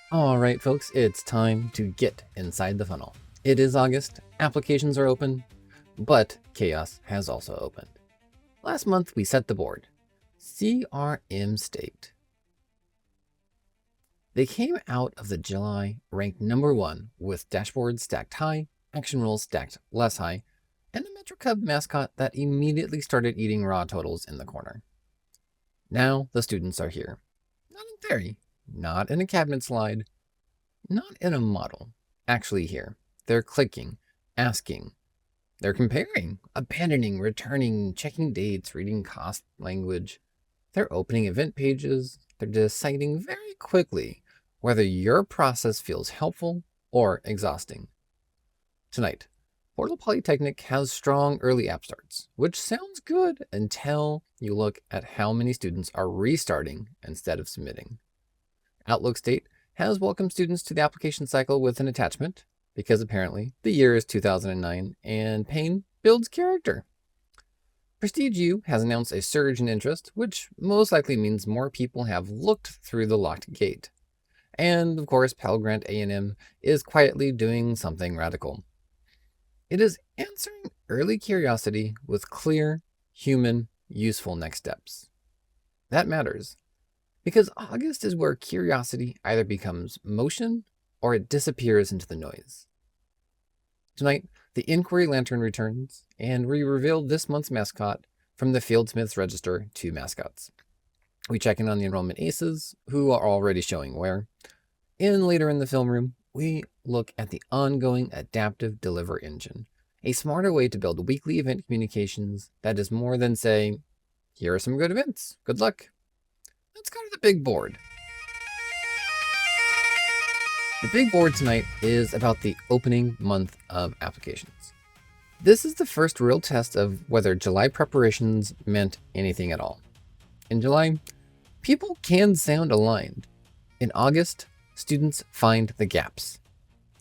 All right, folks, it's time to get inside the funnel. It is August, applications are open, but chaos has also opened. Last month, we set the board. CRM State. They came out of the July ranked number 1 with dashboards stacked high, action rules stacked less high, and a Metro Cub mascot that immediately started eating raw totals in the corner. Now the students are here. Not in theory, not in a cabinet slide, not in a model. Actually here. They're clicking, asking. They're comparing, abandoning, returning, checking dates, reading cost language. They're opening event pages. They're deciding very quickly whether your process feels helpful or exhausting. Tonight, Portal Polytechnic has strong early app starts, which sounds good until you look at how many students are restarting instead of submitting. Outlook State has welcomed students to the application cycle with an attachment, because apparently the year is 2009 and pain builds character. Prestige U has announced a surge in interest, which most likely means more people have looked through the locked gate. And of course, Pell Grant A&M is quietly doing something radical. It is answering early curiosity with clear, human, useful next steps. That matters, because August is where curiosity either becomes motion or it disappears into the noise. Tonight, the Inquiry Lantern returns, and we reveal this month's mascot from the Fieldsmith's Register to mascots. We check in on the enrollment aces, who are already showing where. And later in the film room, we look at the ongoing adaptive deliver engine, a smarter way to build weekly event communications that is more than saying, here are some good events, good luck. Let's go to the big board. The big board tonight is about the opening month of applications. This is the first real test of whether July preparations meant anything at all. In July, people can sound aligned. In August, students find the gaps.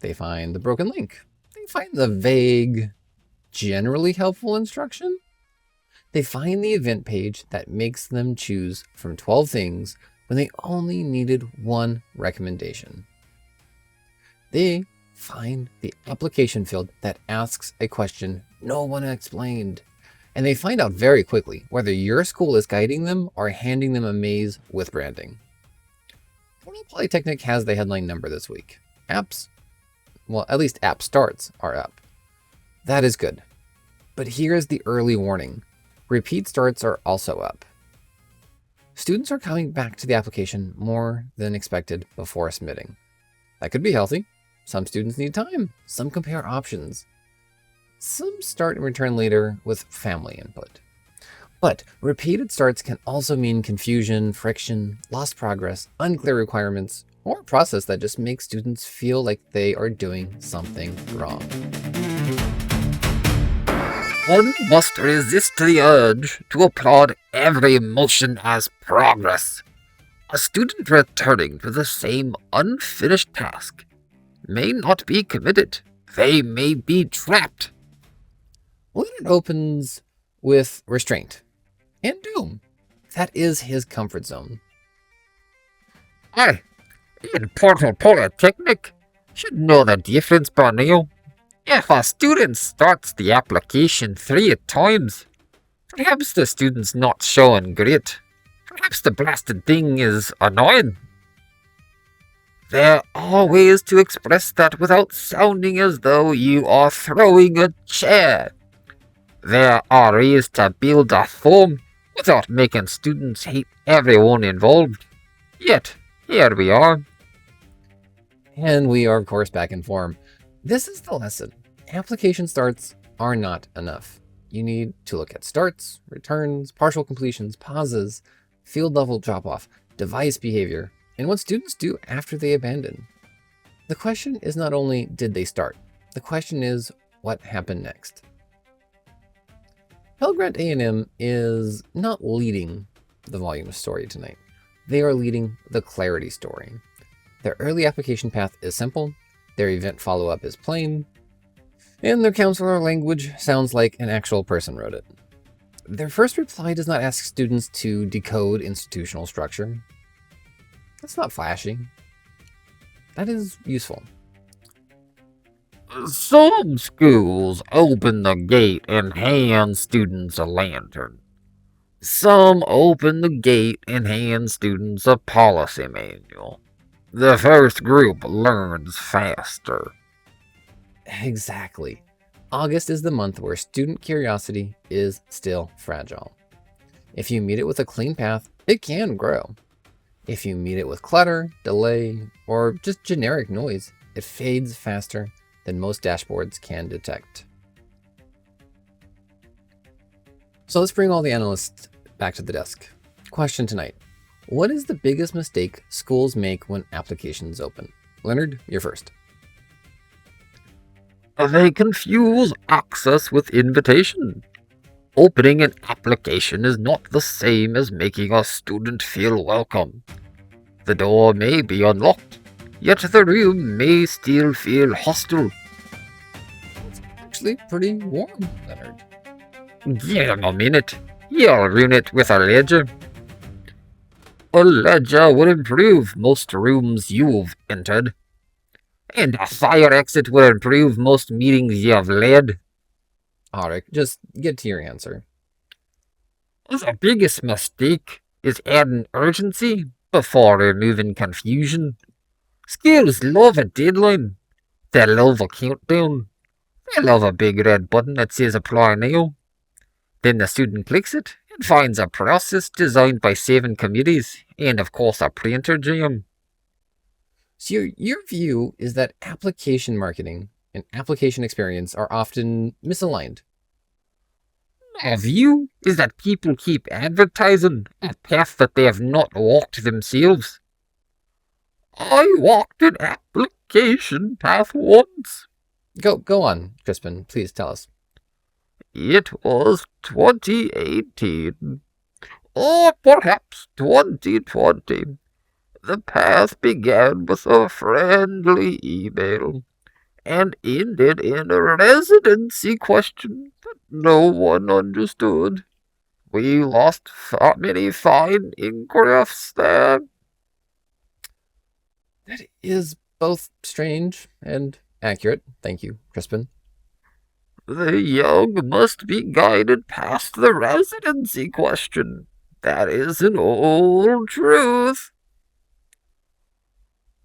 They find the broken link. They find the vague, generally helpful instruction. They find the event page that makes them choose from 12 things when they only needed one recommendation. They find the application field that asks a question no one explained. And they find out very quickly whether your school is guiding them or handing them a maze with branding. Portal Polytechnic has the headline number this week. Apps, well, at least app starts are up. That is good. But here's the early warning. Repeat starts are also up. Students are coming back to the application more than expected before submitting. That could be healthy. Some students need time. Some compare options. Some start and return later with family input. But repeated starts can also mean confusion, friction, lost progress, unclear requirements, or a process that just makes students feel like they are doing something wrong. One must resist the urge to applaud every motion as progress. A student returning to the same unfinished task may not be committed. They may be trapped. Leonard opens with restraint and doom. That is his comfort zone. I, in Portal Polytechnic, should know the difference by now. If a student starts the application 3 times, perhaps the student's not showing grit. Perhaps the blasted thing is annoying. There are ways to express that without sounding as though you are throwing a chair. There are ways to build a form without making students hate everyone involved. Yet, here we are. And we are, of course, back in form. This is the lesson. Application starts are not enough. You need to look at starts, returns, partial completions, pauses, field level drop-off, device behavior, and what students do after they abandon. The question is not only did they start, the question is what happened next. Pell Grant A&M is not leading the volume story tonight. They are leading the clarity story. Their early application path is simple, their event follow-up is plain, and their counselor language sounds like an actual person wrote it. Their first reply does not ask students to decode institutional structure. That's not flashy. That is useful. Some schools open the gate and hand students a lantern. Some open the gate and hand students a policy manual. The first group learns faster. Exactly. August is the month where student curiosity is still fragile. If you meet it with a clean path, it can grow. If you meet it with clutter, delay, or just generic noise, it fades faster than most dashboards can detect. So let's bring all the analysts back to the desk. Question tonight. What is the biggest mistake schools make when applications open? Leonard, you're first. They confuse access with invitation. Opening an application is not the same as making a student feel welcome. The door may be unlocked, yet the room may still feel hostile. It's actually pretty warm, Leonard. Give him a minute. You'll ruin it with a ledger. A ledger will improve most rooms you've entered. And a fire exit will improve most meetings you've led. Arik, just get to your answer. The biggest mistake is adding urgency before removing confusion. Schools love a deadline. They love a countdown. They love a big red button that says apply now. Then the student clicks it and finds a process designed by 7 committees and of course a printer jam. So your view is that application marketing and application experience are often misaligned. My view is that people keep advertising a path that they have not walked themselves. I walked an application path once. Go on, Crispin. Please tell us. It was 2018, or perhaps 2020. The path began with a friendly email and ended in a residency question that no one understood. We lost many fine ingrafts there. That is both strange and accurate. Thank you, Crispin. The young must be guided past the residency question. That is an old truth.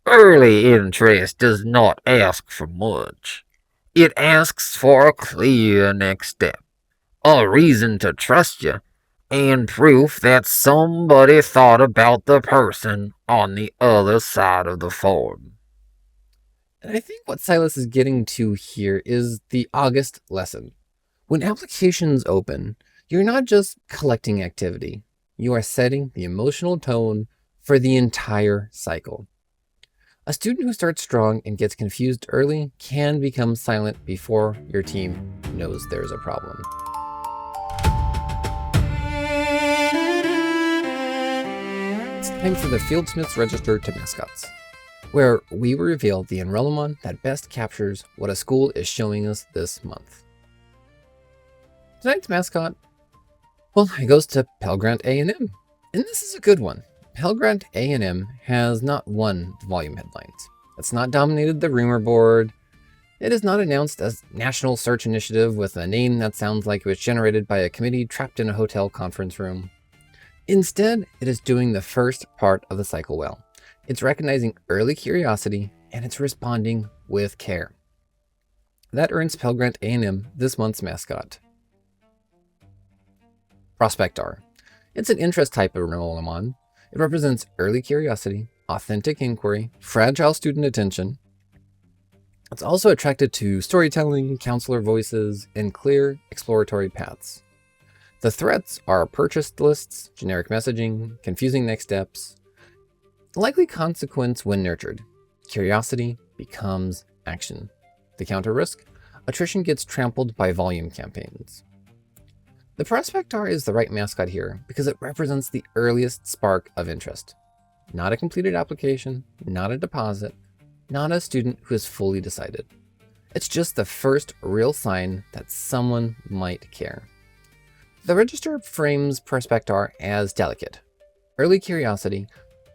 Early interest does not ask for much. It asks for a clear next step, a reason to trust you, and proof that somebody thought about the person on the other side of the form. And I think what Silas is getting to here is the August lesson. When applications open, you're not just collecting activity, you are setting the emotional tone for the entire cycle. A student who starts strong and gets confused early can become silent before your team knows there's a problem. It's time for the Fieldsmiths Register to Mascots, where we reveal the enrollment that best captures what a school is showing us this month. Tonight's mascot, well, it goes to Pell Grant A&M, and this is a good one. Pell Grant A&M has not won the volume headlines. It's not dominated the rumor board. It is not announced as National Search Initiative with a name that sounds like it was generated by a committee trapped in a hotel conference room. Instead, it is doing the first part of the cycle well. It's recognizing early curiosity and it's responding with care. That earns Pell Grant A&M this month's mascot. Prospectar. It's an interest type of enrollment. It represents early curiosity, authentic inquiry, fragile student attention. It's also attracted to storytelling, counselor voices, and clear exploratory paths. The threats are purchase lists, generic messaging, confusing next steps. Likely consequence when nurtured. Curiosity becomes action. The counter risk? Attrition gets trampled by volume campaigns. The Prospectar is the right mascot here because it represents the earliest spark of interest. Not a completed application, not a deposit, not a student who is fully decided. It's just the first real sign that someone might care. The register frames Prospectar as delicate. Early curiosity,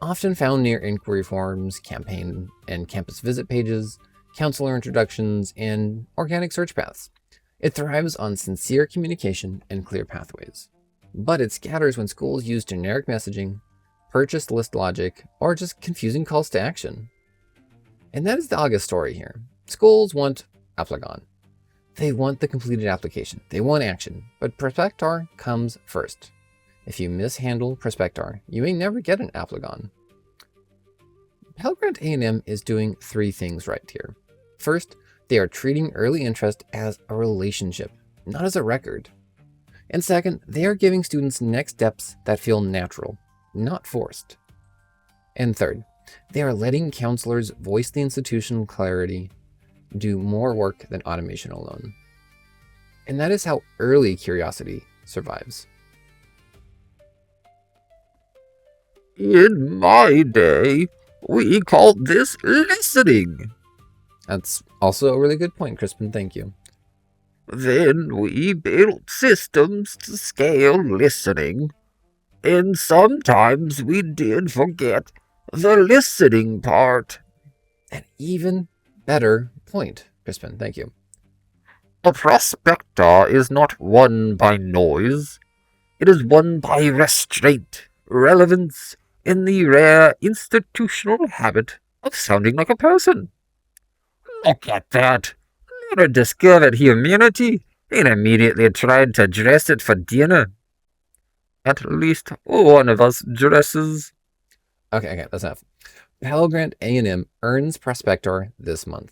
often found near inquiry forms, campaign and campus visit pages, counselor introductions, and organic search paths. It thrives on sincere communication and clear pathways. But it scatters when schools use generic messaging, purchase list logic, or just confusing calls to action. And that is the August story here. Schools want Appligon. They want the completed application. They want action. But Prospectar comes first. If you mishandle Prospectar, you may never get an Appligon. Pell Grant A&M is doing three things right here. First, they are treating early interest as a relationship, not as a record. And second, they are giving students next steps that feel natural, not forced. And third, they are letting counselors voice the institutional clarity do more work than automation alone. And that is how early curiosity survives. In my day, we called this listening. That's also a really good point, Crispin. Thank you. Then we built systems to scale listening. And sometimes we did forget the listening part. An even better point, Crispin. Thank you. A prospector is not won by noise. It is won by restraint, relevance, and the rare institutional habit of sounding like a person. Look at that. Leonard discovered humanity and immediately tried to dress it for dinner. At least one of us dresses. Okay, that's enough. Pell Grant A&M earns Prospector this month.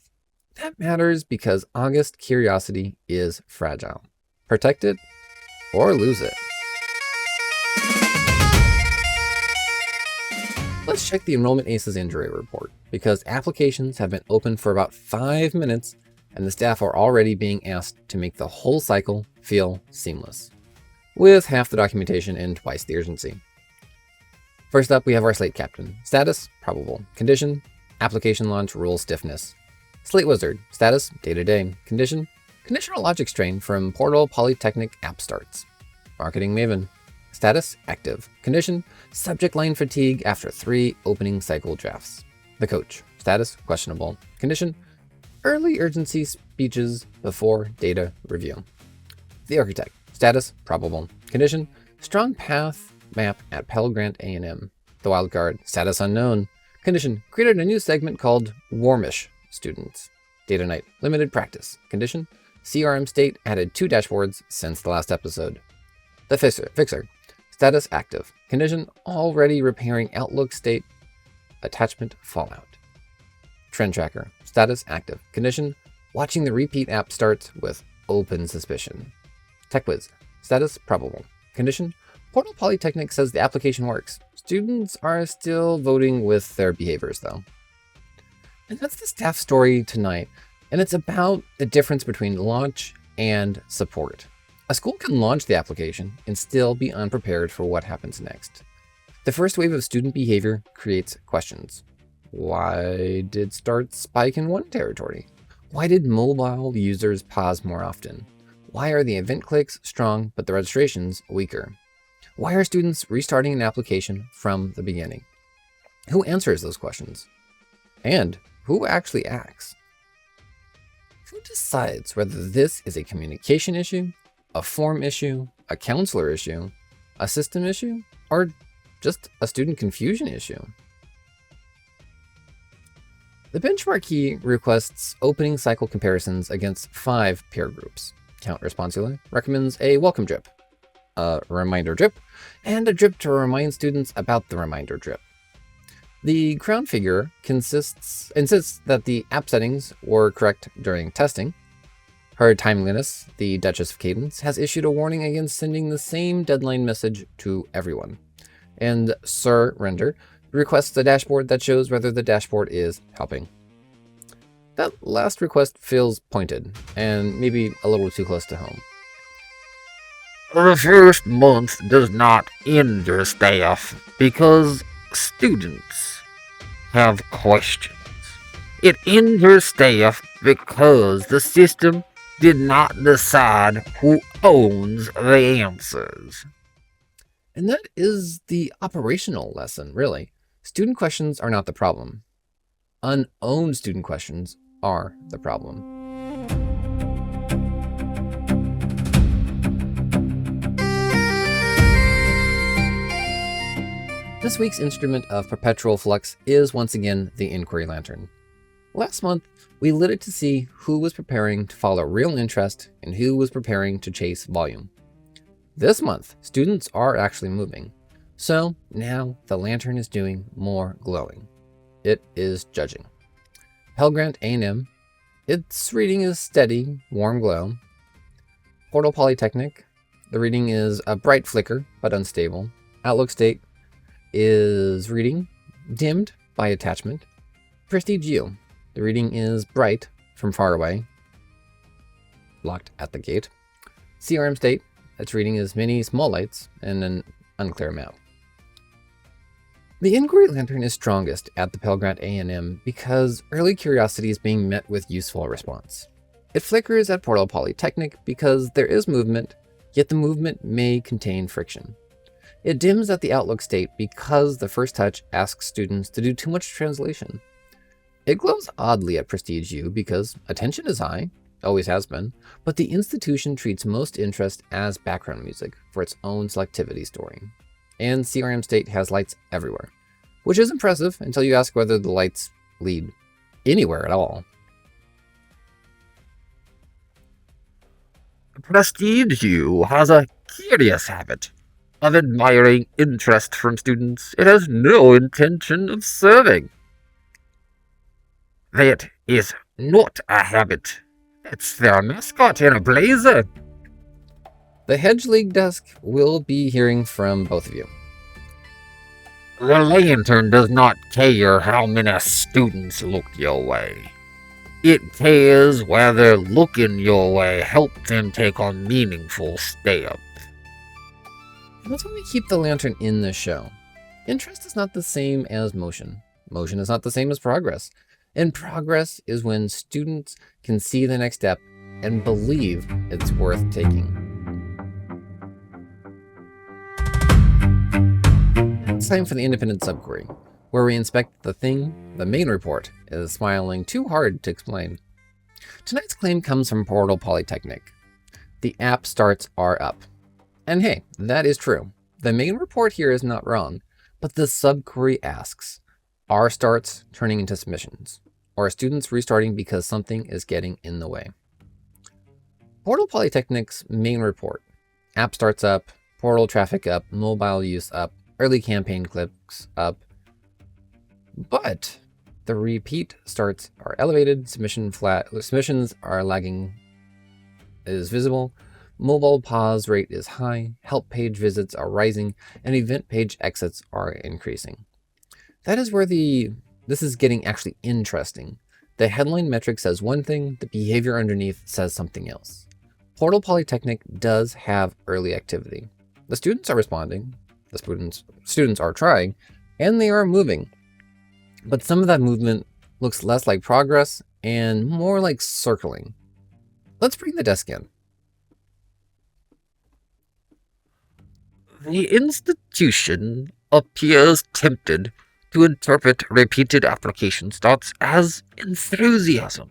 That matters because August curiosity is fragile. Protect it or lose it. Let's check the Enrollment Aces injury report, because applications have been open for about 5 minutes and the staff are already being asked to make the whole cycle feel seamless, with half the documentation and twice the urgency. First up, we have our slate captain. Status, probable. Condition, application launch rule stiffness. Slate wizard, status, day-to-day. Condition, conditional logic strain from portal Polytechnic app starts. Marketing maven, status, active. Condition, subject line fatigue after 3 opening cycle drafts. The coach, status, questionable. Condition, early urgency speeches before data review. The architect, status, probable. Condition, strong path map at Pell Grant A&M. The wildcard, status unknown. Condition, created a new segment called Warmish Students. Data night, limited practice. Condition, CRM state added 2 dashboards since the last episode. The fixer, status active. Condition, already repairing Outlook state attachment fallout. Trend tracker, status active. Condition, watching the repeat app starts with open suspicion. Tech whiz, status probable. Condition, Portal Polytechnic says the application works. Students are still voting with their behaviors though. And that's the staff story tonight. And it's about the difference between launch and support. A school can launch the application and still be unprepared for what happens next. The first wave of student behavior creates questions. Why did starts spike in one territory? Why did mobile users pause more often? Why are the event clicks strong but the registrations weaker? Why are students restarting an application from the beginning? Who answers those questions? And who actually acts? Who decides whether this is a communication issue, a form issue, a counselor issue, a system issue, or just a student confusion issue? The benchmark key requests opening cycle comparisons against 5 peer groups. Count Responsula recommends a welcome drip, a reminder drip, and a drip to remind students about the reminder drip. The crown figure insists that the app settings were correct during testing. Her timeliness, the Duchess of Cadence, has issued a warning against sending the same deadline message to everyone. And Sir Render requests a dashboard that shows whether the dashboard is helping. That last request feels pointed, and maybe a little too close to home. The first month does not injure staff because students have questions. It injures staff because the system did not decide who owns the answers. And that is the operational lesson, really. Student questions are not the problem. Unowned student questions are the problem. This week's instrument of perpetual flux is once again the inquiry lantern. Last month, we lit it to see who was preparing to follow real interest and who was preparing to chase volume. This month, students are actually moving. So now the lantern is doing more glowing. It is judging. Pell Grant A&M, its reading is steady, warm glow. Portal Polytechnic, the reading is a bright flicker, but unstable. Outlook State is reading dimmed by attachment. Prestige U, the reading is bright from far away, locked at the gate. CRM State, its reading is many small lights and an unclear map. The inquiry lantern is strongest at the Pell Grant A&M because early curiosity is being met with useful response. It flickers at Portal Polytechnic because there is movement, yet the movement may contain friction. It dims at the Outlook State because the first touch asks students to do too much translation. It glows oddly at Prestige U because attention is high, always has been, but the institution treats most interest as background music for its own selectivity story. And CRM State has lights everywhere, which is impressive until you ask whether the lights lead anywhere at all. Prestige U has a curious habit of admiring interest from students it has no intention of serving. That is not a habit. It's their mascot in a blazer. The Hedge League desk will be hearing from both of you. The lantern does not care how many students look your way. It cares whether looking your way helps them take a meaningful step. And that's why we keep the lantern in the show. Interest is not the same as motion. Motion is not the same as progress. And progress is when students can see the next step and believe it's worth taking. It's time for the independent subquery, where we inspect the thing the main report is smiling too hard to explain. Tonight's claim comes from Portal Polytechnic. The app starts are up. And hey, that is true. The main report here is not wrong, but the subquery asks, are starts turning into submissions? Or are students restarting because something is getting in the way? Portal Polytechnic's main report. App starts up, portal traffic up, mobile use up, early campaign clicks up. But the repeat starts are elevated, submissions are lagging is visible, mobile pause rate is high, help page visits are rising, and event page exits are increasing. That is where this is getting actually interesting. The headline metric says one thing, the behavior underneath says something else. Portal Polytechnic does have early activity. The students are responding, the students are trying, and they are moving. But some of that movement looks less like progress and more like circling. Let's bring the desk in. The institution appears tempted to interpret repeated application starts as enthusiasm.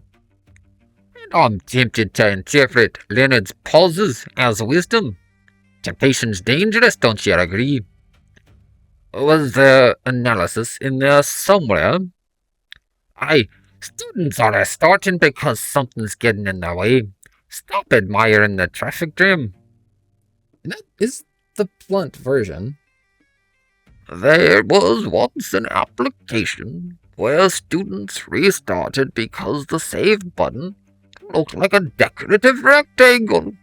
And I'm tempted to interpret Leonard's pauses as wisdom. Temptation's dangerous, don't you agree? Was there analysis in there somewhere? Students are starting because something's getting in their way. Stop admiring the traffic jam. That is the blunt version. There was once an application where students restarted because the save button looked like a decorative rectangle.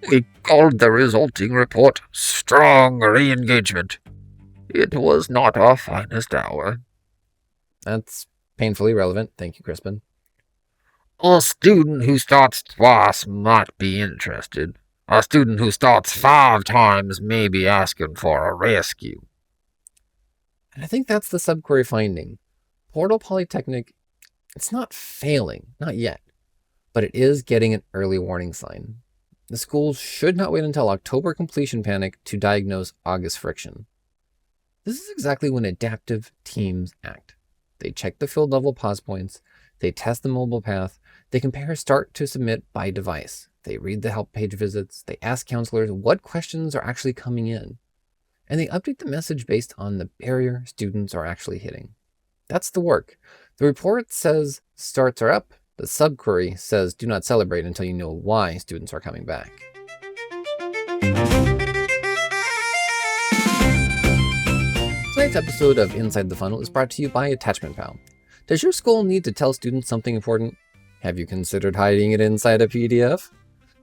We called the resulting report strong re-engagement. It was not our finest hour. That's painfully relevant. Thank you, Crispin. A student who starts twice might be interested. A student who starts 5 times may be asking for a rescue. And I think that's the subquery finding. Portal Polytechnic, it's not failing, not yet, but it is getting an early warning sign. The school should not wait until October completion panic to diagnose August friction. This is exactly when adaptive teams act. They check the field level pause points, they test the mobile path, they compare start to submit by device, they read the help page visits, they ask counselors what questions are actually coming in, and they update the message based on the barrier students are actually hitting. That's the work. The report says starts are up, the subquery says do not celebrate until you know why students are coming back. Tonight's episode of Inside the Funnel is brought to you by Attachment Pal. Does your school need to tell students something important? Have you considered hiding it inside a PDF?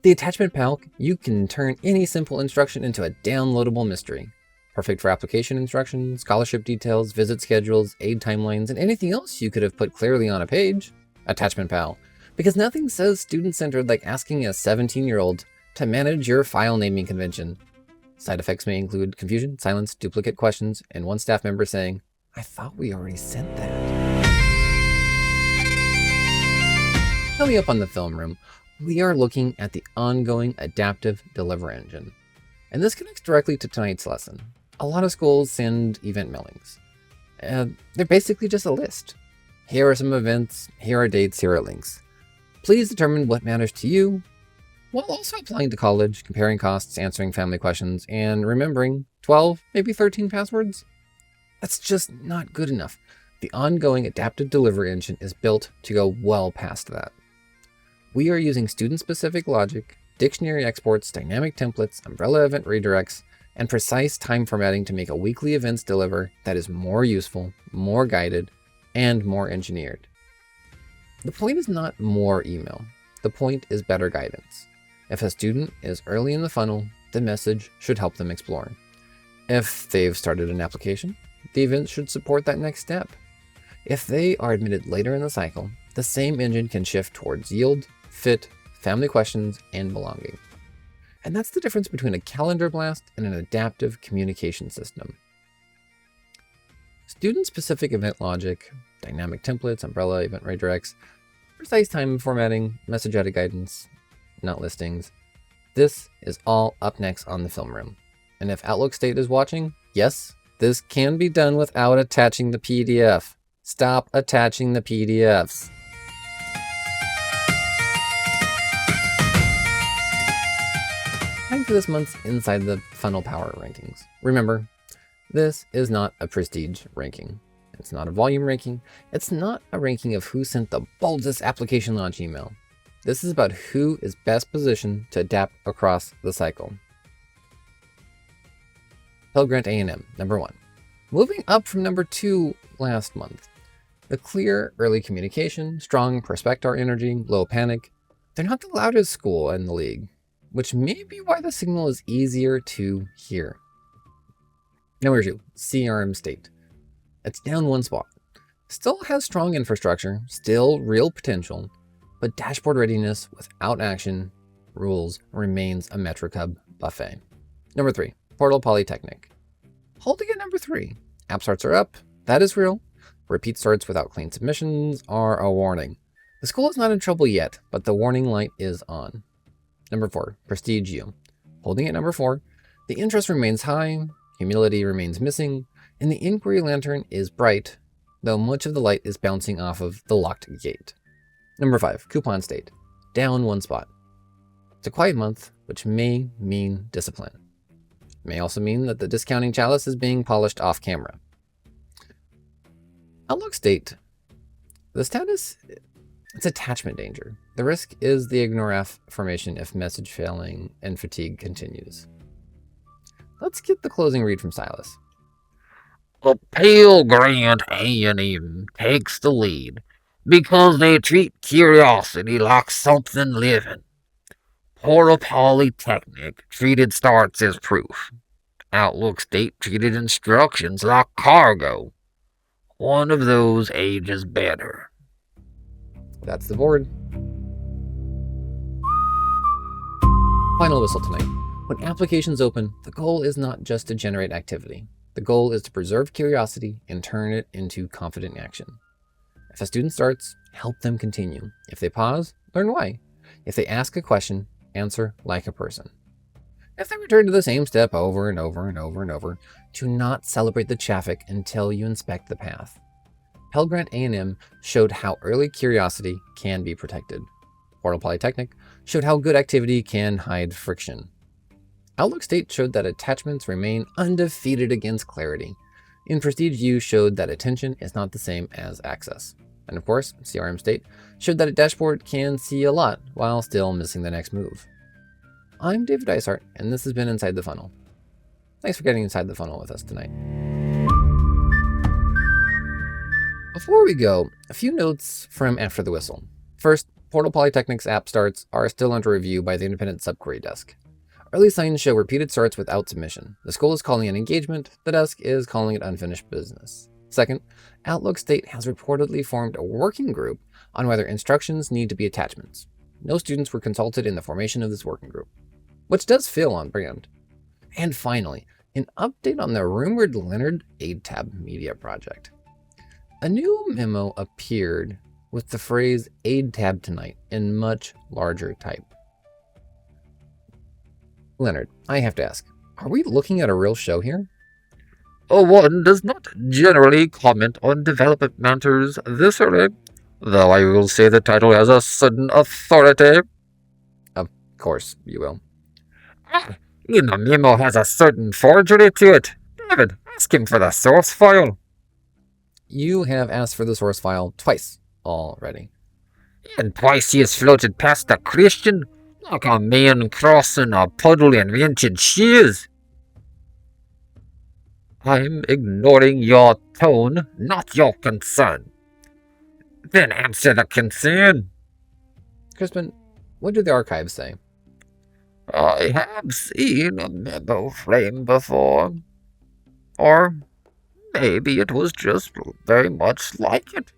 The Attachment Pal, you can turn any simple instruction into a downloadable mystery. Perfect for application instructions, scholarship details, visit schedules, aid timelines, and anything else you could have put clearly on a page. Attachment Pal. Because nothing says student-centered like asking a 17-year-old to manage your file naming convention. Side effects may include confusion, silence, duplicate questions, and one staff member saying, "I thought we already sent that." Coming up on the film room, we are looking at the ongoing adaptive deliver engine. And this connects directly to tonight's lesson. A lot of schools send event mailings. They're basically just a list. Here are some events, here are dates, here are links. Please determine what matters to you, while also applying to college, comparing costs, answering family questions, and remembering 12, maybe 13 passwords. That's just not good enough. The ongoing adaptive delivery engine is built to go well past that. We are using student-specific logic, dictionary exports, dynamic templates, umbrella event redirects, and precise time formatting to make a weekly events deliver that is more useful, more guided, and more engineered. The point is not more email. The point is better guidance. If a student is early in the funnel, the message should help them explore. If they've started an application, the event should support that next step. If they are admitted later in the cycle, the same engine can shift towards yield, fit, family questions, and belonging. And that's the difference between a calendar blast and an adaptive communication system. Student-specific event logic, dynamic templates, umbrella, event redirects, precise time formatting, message edit guidance, not listings. This is all up next on the film room. And if Outlook State is watching, yes, this can be done without attaching the PDF. Stop attaching the PDFs. Time for this month's Inside the Funnel Power Rankings. Remember, this is not a prestige ranking. It's not a volume ranking. It's not a ranking of who sent the boldest application launch email. This is about who is best positioned to adapt across the cycle. Pell Grant A&M, number 1. Moving up from number 2 last month. The clear early communication, strong prospector energy, low panic. They're not the loudest school in the league, which may be why the signal is easier to hear. Number 2, CRM State. It's down 1 spot. Still has strong infrastructure, still real potential, but dashboard readiness without action rules remains a metric hub buffet. Number 3, Portal Polytechnic. Holding at number 3. App starts are up. That is real. Repeat starts without clean submissions are a warning. The school is not in trouble yet, but the warning light is on. Number 4, Prestige U. Holding at number 4. The interest remains high, humility remains missing, and the inquiry lantern is bright, though much of the light is bouncing off of the locked gate. Number 5, Coupon State. Down 1 spot. It's a quiet month, which may mean discipline. It may also mean that the discounting chalice is being polished off camera. Outlook State. The status, it's attachment danger. The risk is the ignore F formation if message failing and fatigue continues. Let's get the closing read from Silas. The Pell Grant A&M takes the lead because they treat curiosity like something living. Polytechnic treated starts as proof. Outlook State treated instructions like cargo. One of those ages better. That's the board. Final whistle tonight. When applications open, the goal is not just to generate activity. The goal is to preserve curiosity and turn it into confident action. If a student starts, help them continue. If they pause, learn why. If they ask a question, answer like a person. If they return to the same step over and over and over and over, do not celebrate the traffic until you inspect the path. Pell Grant A&M showed how early curiosity can be protected. Portal Polytechnic showed how good activity can hide friction. Outlook State showed that attachments remain undefeated against clarity. In Prestige U showed that attention is not the same as access. And of course, CRM State showed that a dashboard can see a lot while still missing the next move. I'm David Dysart, and this has been Inside the Funnel. Thanks for getting inside the funnel with us tonight. Before we go, a few notes from After the Whistle. First, Portal Polytechnic's app starts are still under review by the independent subquery desk. Early signs show repeated starts without submission. The school is calling it engagement, the desk is calling it unfinished business. Second, Outlook State has reportedly formed a working group on whether instructions need to be attachments. No students were consulted in the formation of this working group, which does feel on brand. And finally, an update on the rumored Leonard AidTab media project. A new memo appeared with the phrase AidTab tonight in much larger type. Leonard, I have to ask, are we looking at a real show here? One does not generally comment on development matters this early, though I will say the title has a sudden authority. Of course you will. The memo has a certain forgery to it. David, ask him for the source file. You have asked for the source file twice already. And twice he has floated past a Christian, like a man crossing a puddle in rented shoes. I'm ignoring your tone, not your concern. Then answer the concern. Crispin, what do the archives say? I have seen a memo frame before. Or maybe it was just very much like it.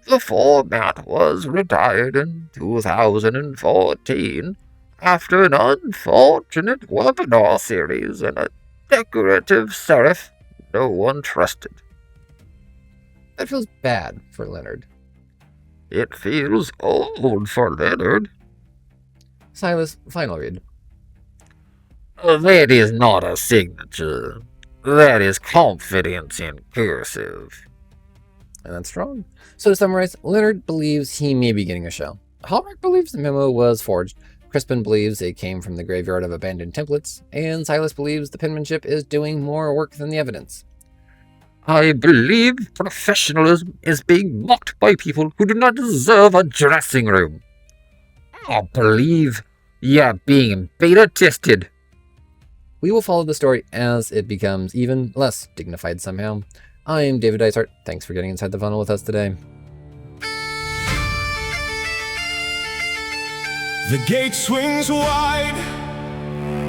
The format was retired in 2014 after an unfortunate webinar series and a decorative serif no one trusted. That feels bad for Leonard. It feels old for Leonard. Silas, final read. That is not a signature. That is confidence in cursive. And that's strong. So to summarize, Leonard believes he may be getting a show. Hallmark believes the memo was forged. Crispin believes it came from the graveyard of abandoned templates. And Silas believes the penmanship is doing more work than the evidence. I believe professionalism is being mocked by people who do not deserve a dressing room. I believe you're being beta tested. We will follow the story as it becomes even less dignified somehow. I'm David Dysart. Thanks for getting inside the funnel with us today. The gate swings wide,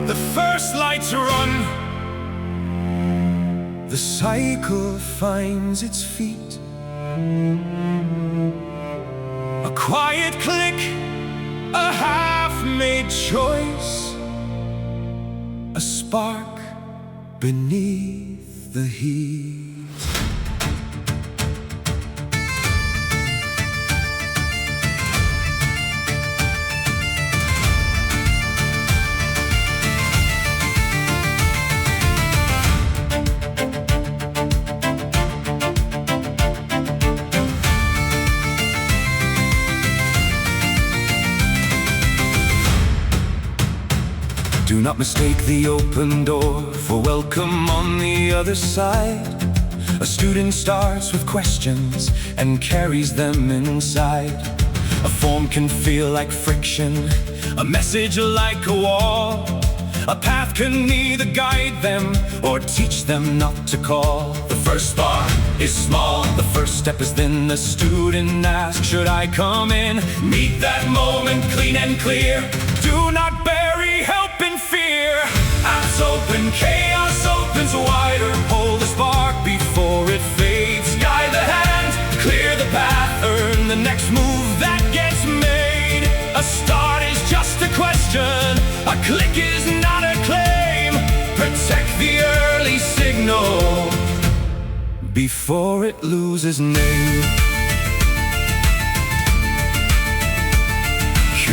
the first lights run. The cycle finds its feet. A quiet click, a half-made choice, a spark beneath the heat. Do not mistake the open door for welcome on the other side. A student starts with questions and carries them inside. A form can feel like friction, a message like a wall. A path can either guide them or teach them not to call. The first bar is small, the first step is thin. The student asks, should I come in? Meet that moment clean and clear. Do not bury help in fear. Apps open, chaos opens wider. Hold the spark before it fades. Guide the hand, clear the path, earn the next move that gets made. A start is just a question, a click is not a claim. Protect the early signal before it loses name.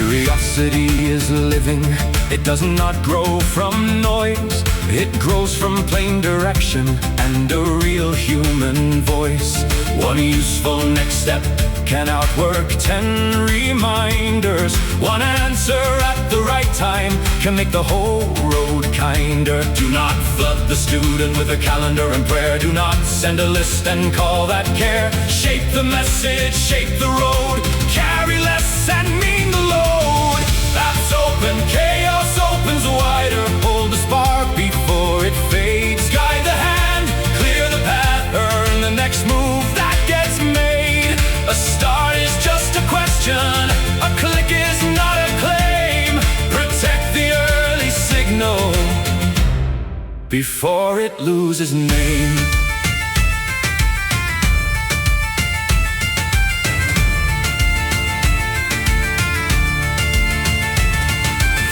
Curiosity is living, it does not grow from noise. It grows from plain direction and a real human voice. One useful next step can outwork 10 reminders. One answer at the right time can make the whole road kinder. Do not flood the student with a calendar and prayer. Do not send a list and call that care. Shape the message, shape the road. Carry less and mean the load. That's open, chaos opens wider. Hold the spark before it fades. Guide the hand, clear the path, earn the next move that gets made. A start is just a question, a click is not a claim. Protect the early signal before it loses name.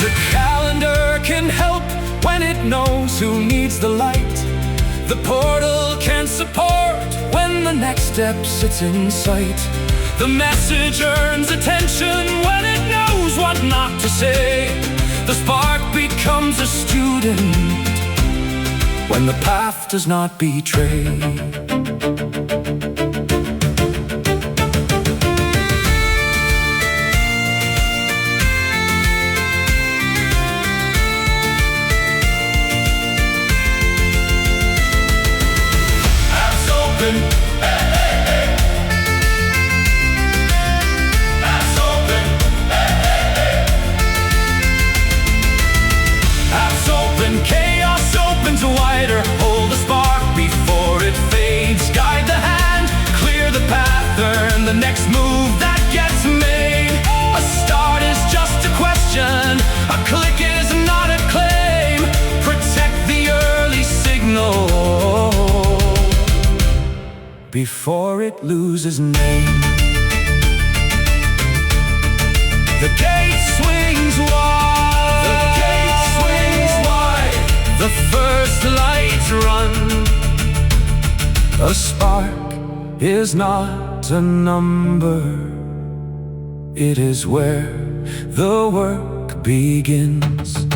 The calendar can help when it knows who needs the light. The portal can support when the next step sits in sight. The message earns attention when it knows what not to say. The spark becomes a student when the path does not betray. Hey, hey, hey. That's open. Hey, hey, hey. That's open. Chaos opens wider. Hold the spark before it fades. Guide the hand, clear the path, earn the next move that gets made. A start is just a question, a click is not a claim. Protect the early signal before it loses name. The gate swings wide. The gate swings wide. The first lights run. A spark is not a number. It is where the work begins.